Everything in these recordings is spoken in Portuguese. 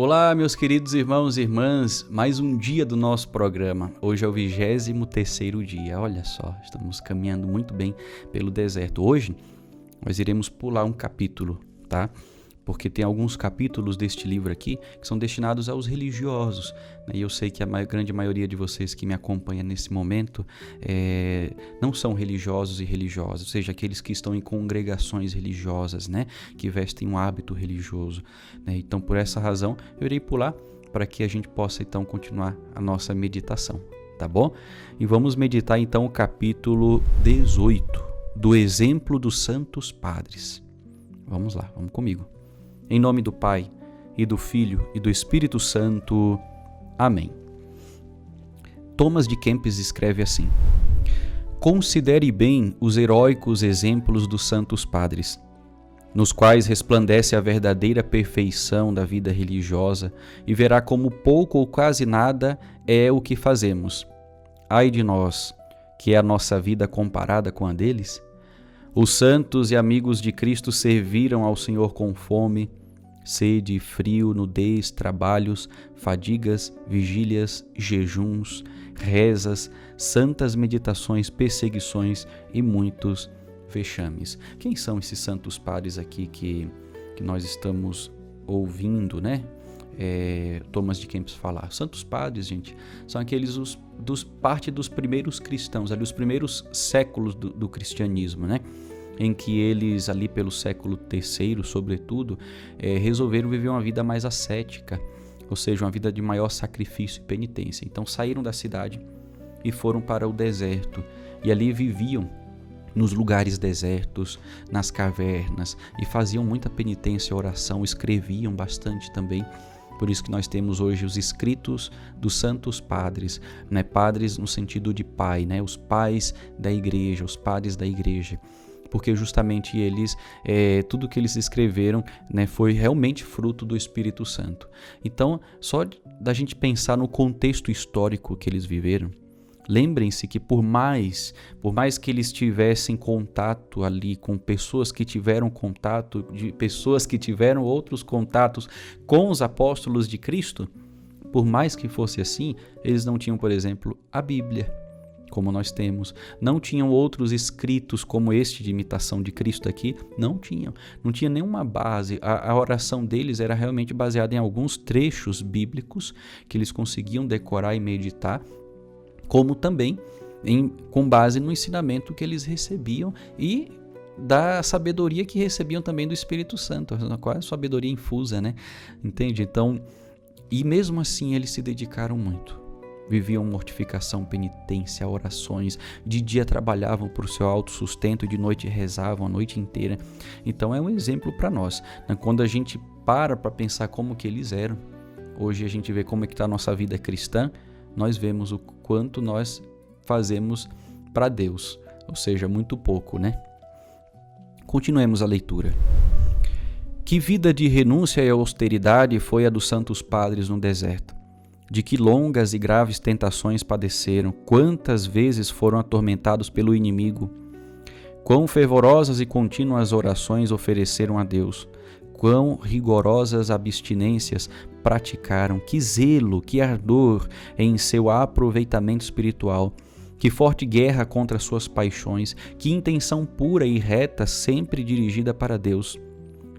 Olá, meus queridos irmãos e irmãs, mais um dia do nosso programa. Hoje é o 23º dia, olha só, estamos caminhando muito bem pelo deserto. Hoje nós iremos pular um capítulo, tá? Porque tem alguns capítulos deste livro aqui que são destinados aos religiosos, né? E eu sei que a grande maioria de vocês que me acompanha nesse momento não são religiosos e religiosas, ou seja, aqueles que estão em congregações religiosas, né? Que vestem um hábito religioso, né? Então, por essa razão, eu irei pular para que a gente possa, então, continuar a nossa meditação, tá bom? E vamos meditar, então, o capítulo 18, do exemplo dos santos padres. Vamos lá, vamos comigo. Em nome do Pai, e do Filho, e do Espírito Santo. Amém. Thomas de Kempis escreve assim: considere bem os heróicos exemplos dos santos padres, nos quais resplandece a verdadeira perfeição da vida religiosa, e verá como pouco ou quase nada é o que fazemos. Ai de nós, que é a nossa vida comparada com a deles? Os santos e amigos de Cristo serviram ao Senhor com fome, sede, frio, nudez, trabalhos, fadigas, vigílias, jejuns, rezas, santas meditações, perseguições e muitos vexames. Quem são esses santos padres aqui que nós estamos ouvindo, né? Thomas de Kempis falar. Santos padres, gente, são aqueles parte dos primeiros cristãos, ali os primeiros séculos do cristianismo, né? Em que eles, ali pelo século III, sobretudo, resolveram viver uma vida mais ascética, ou seja, uma vida de maior sacrifício e penitência. Então saíram da cidade e foram para o deserto, e ali viviam nos lugares desertos, nas cavernas, e faziam muita penitência e oração, escreviam bastante também. Por isso que nós temos hoje os escritos dos santos padres, né? Padres no sentido de pai, né? Os pais da igreja, os padres da igreja. Porque justamente eles, tudo que eles escreveram, né, foi realmente fruto do Espírito Santo. Então, só da gente pensar no contexto histórico que eles viveram, lembrem-se que por mais que eles tivessem contato ali com pessoas que tiveram contato, de pessoas que tiveram outros contatos com os apóstolos de Cristo, por mais que fosse assim, eles não tinham, por exemplo, a Bíblia, como nós temos, não tinham outros escritos como este de imitação de Cristo aqui, não tinha nenhuma base. A oração deles era realmente baseada em alguns trechos bíblicos que eles conseguiam decorar e meditar, como também com base no ensinamento que eles recebiam e da sabedoria que recebiam também do Espírito Santo, quase sabedoria infusa, né? Entende? Então, e mesmo assim eles se dedicaram muito. Viviam mortificação, penitência, orações, de dia trabalhavam por seu autossustento, de noite rezavam a noite inteira. Então é um exemplo para nós, né? Quando a gente para pensar como que eles eram, hoje a gente vê como é que está a nossa vida cristã, nós vemos o quanto nós fazemos para Deus, ou seja, muito pouco, né? Continuemos a leitura. Que vida de renúncia e austeridade foi a dos santos padres no deserto? De que longas e graves tentações padeceram, quantas vezes foram atormentados pelo inimigo, quão fervorosas e contínuas orações ofereceram a Deus, quão rigorosas abstinências praticaram, que zelo, que ardor em seu aproveitamento espiritual, que forte guerra contra suas paixões, que intenção pura e reta sempre dirigida para Deus.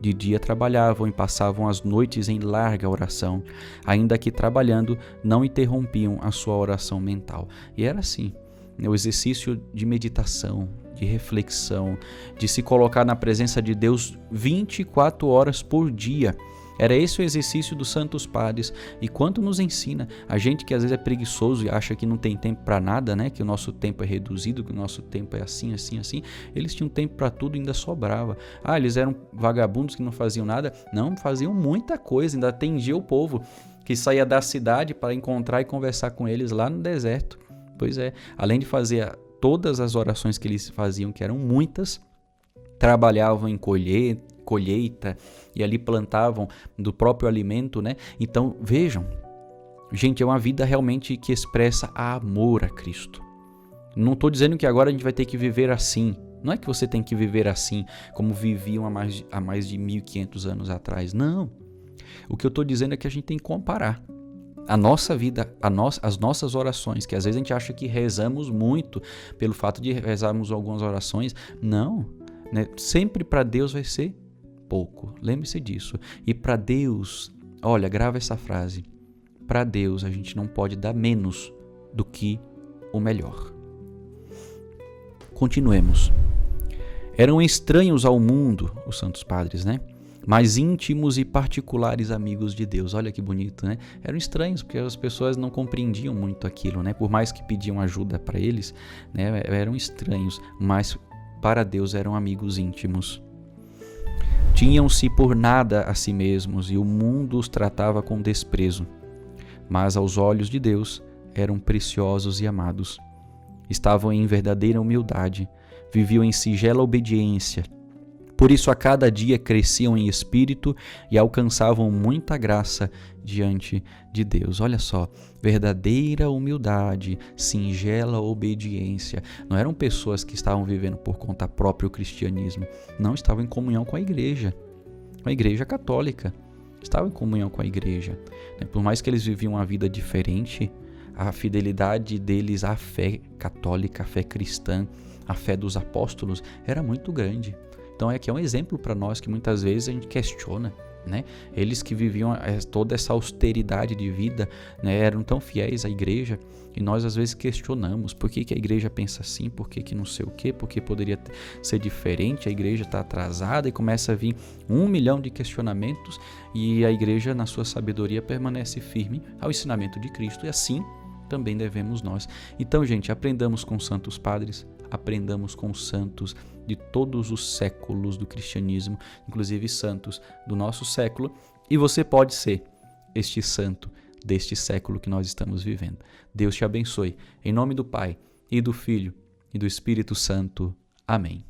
De dia trabalhavam e passavam as noites em larga oração, ainda que trabalhando não interrompiam a sua oração mental. E era assim, o exercício de meditação, de reflexão, de se colocar na presença de Deus 24 horas por dia. Era esse o exercício dos santos padres. E quanto nos ensina, a gente que às vezes é preguiçoso e acha que não tem tempo para nada, né? Que o nosso tempo é reduzido, que o nosso tempo é assim. Eles tinham tempo para tudo e ainda sobrava. Eles eram vagabundos que não faziam nada? Não, faziam muita coisa, ainda atendiam o povo que saía da cidade para encontrar e conversar com eles lá no deserto. Pois é, além de fazer todas as orações que eles faziam, que eram muitas, trabalhavam em colheita e ali plantavam do próprio alimento, né? Então, vejam, gente, é uma vida realmente que expressa amor a Cristo. Não estou dizendo que agora a gente vai ter que viver assim. Não é que você tem que viver assim, como viviam há mais de 1500 anos atrás. Não. O que eu estou dizendo é que a gente tem que comparar a nossa vida, as nossas orações, que às vezes a gente acha que rezamos muito pelo fato de rezarmos algumas orações. Não, né? Sempre para Deus vai ser pouco. Lembre-se disso. E para Deus, olha, grava essa frase. Para Deus a gente não pode dar menos do que o melhor. Continuemos. Eram estranhos ao mundo, os santos padres, né? Mas íntimos e particulares amigos de Deus. Olha que bonito, né? Eram estranhos, porque as pessoas não compreendiam muito aquilo, né? Por mais que pediam ajuda para eles, né? Eram estranhos, mas para Deus eram amigos íntimos. Tinham-se por nada a si mesmos e o mundo os tratava com desprezo. Mas aos olhos de Deus eram preciosos e amados. Estavam em verdadeira humildade, viviam em sigela obediência. Por isso, a cada dia cresciam em espírito e alcançavam muita graça diante de Deus. Olha só, verdadeira humildade, singela obediência. Não eram pessoas que estavam vivendo por conta própria o cristianismo. Não, estavam em comunhão com a igreja católica. Estavam em comunhão com a igreja. Por mais que eles viviam uma vida diferente, a fidelidade deles à fé católica, à fé cristã, à fé dos apóstolos era muito grande. Então aqui é um exemplo para nós que muitas vezes a gente questiona, né? Eles que viviam toda essa austeridade de vida, né, eram tão fiéis à igreja, e nós às vezes questionamos por que a igreja pensa assim, por que não sei o quê, por que poderia ser diferente, a igreja está atrasada, e começa a vir 1 milhão de questionamentos, e a igreja na sua sabedoria permanece firme ao ensinamento de Cristo, e assim também devemos nós. Então, gente, aprendamos com os santos padres, aprendamos com os santos de todos os séculos do cristianismo, inclusive santos do nosso século, e você pode ser este santo deste século que nós estamos vivendo. Deus te abençoe. Em nome do Pai, e do Filho, e do Espírito Santo. Amém.